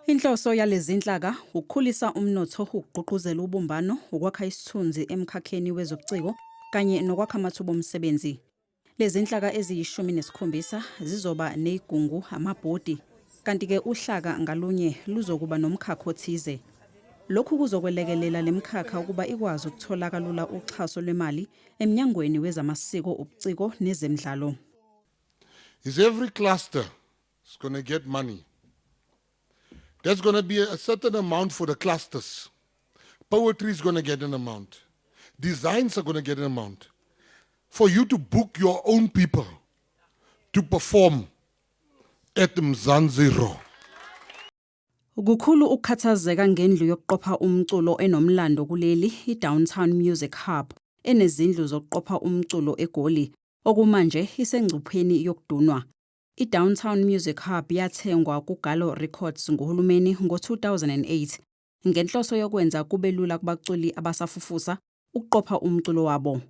Inhloso yalezi zinhlaka ukukhulisa umnotho, ukugqugquzela ubumbano, ukwakha isithunzi emkhakheni wezobuciko kanye nokwakha amathuba omsebenzi. Lezi zinhlaka eziyi-17 zizoba nezigungu, amabhodi, kanti ke uhlaka ngalunye luzokuba nomkhakha othize. Lokhu kuzokwelekelela lemkhakha ukuba ikwazi ukuthola kalula uxhaso lwemali emnyangweni wezamasiko, ubuciko nezemidlalo. Is every cluster is going to get money. There's going to be a certain amount for the clusters. Poetry is going to get an amount. Designs are going to get an amount. For you to book your own people to perform at Mzansi. Ukukhulu ukukhathazeka ngendlu yokuqopha umculo enomlando kuleli i-Downtown Music Hub enezindlu zokuqopha umculo eGoli okumanje isengcupheni yokudunwa. I-Downtown Music Hub yathengwa kuGallo Records nguhulumeni ngo-2008 ngenhloso yokwenza kube lula kubaculi abasafufusa ukuqopha umculo wabo.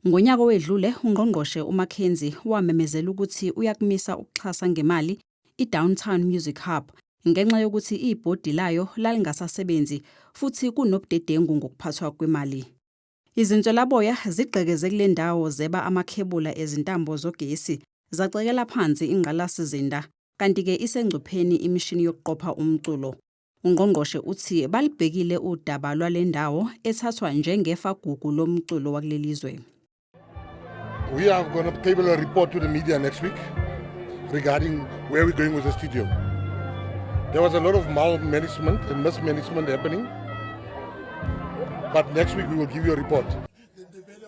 Ngonyaka owedlule ungqongqoshe uMackenzie wamemezela ukuthi uyakumisa ukuxhasa ngemali i-Downtown Music Hub ngenxa yokuthi ibhodi layo lalingasasebenzi futhi kunobudedengu ngokuphathwa kwemali. Izinswelaboya zigqekeze kule ndawo zeba amakhebula ezintambo zogesi zacekela phansi ingqalasizinda kanti ke isengcupheni imishini yokuqopha umculo. Ungqongqoshe uthi balibhekile udaba lwale ndawo ethathwa njengefa gugu lomculo wakulelizwe. We are going to table a report to the media next week regarding where we're going with the studio. There was a lot of malmanagement and mismanagement happening, but next week we will give you a report.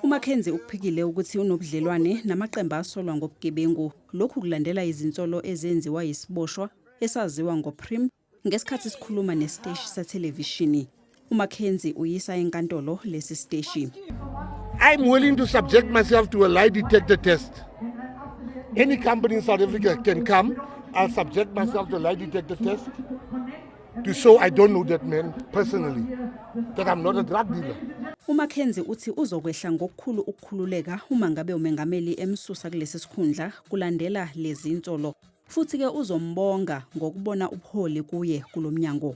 uMackenzie ukuphikile ukuthi unobudlelwane namaqembu asolwa ngobugebengu, lokhu kulandela izinsolo ezenziwa yisiboshwa esaziwa ngoPrim ngesikhathi sikhuluma nesiteshi sethelevishini. uMackenzie uyisa enkantolo lesi siteshi. I'm willing to subject myself to a lie detector test. Any company in South Africa can come. I'll subject myself to a lie detector test to show I don't know that man personally, that I'm not a drug dealer. uMackenzie uthi uzokwehla ngokukhulu ukukhululeka uma ngabe umengameli emsusa kulesi sikhundla kulandela lezi insolo futhi ke uzombonga ngokubona ubuholi kuye kulomnyango.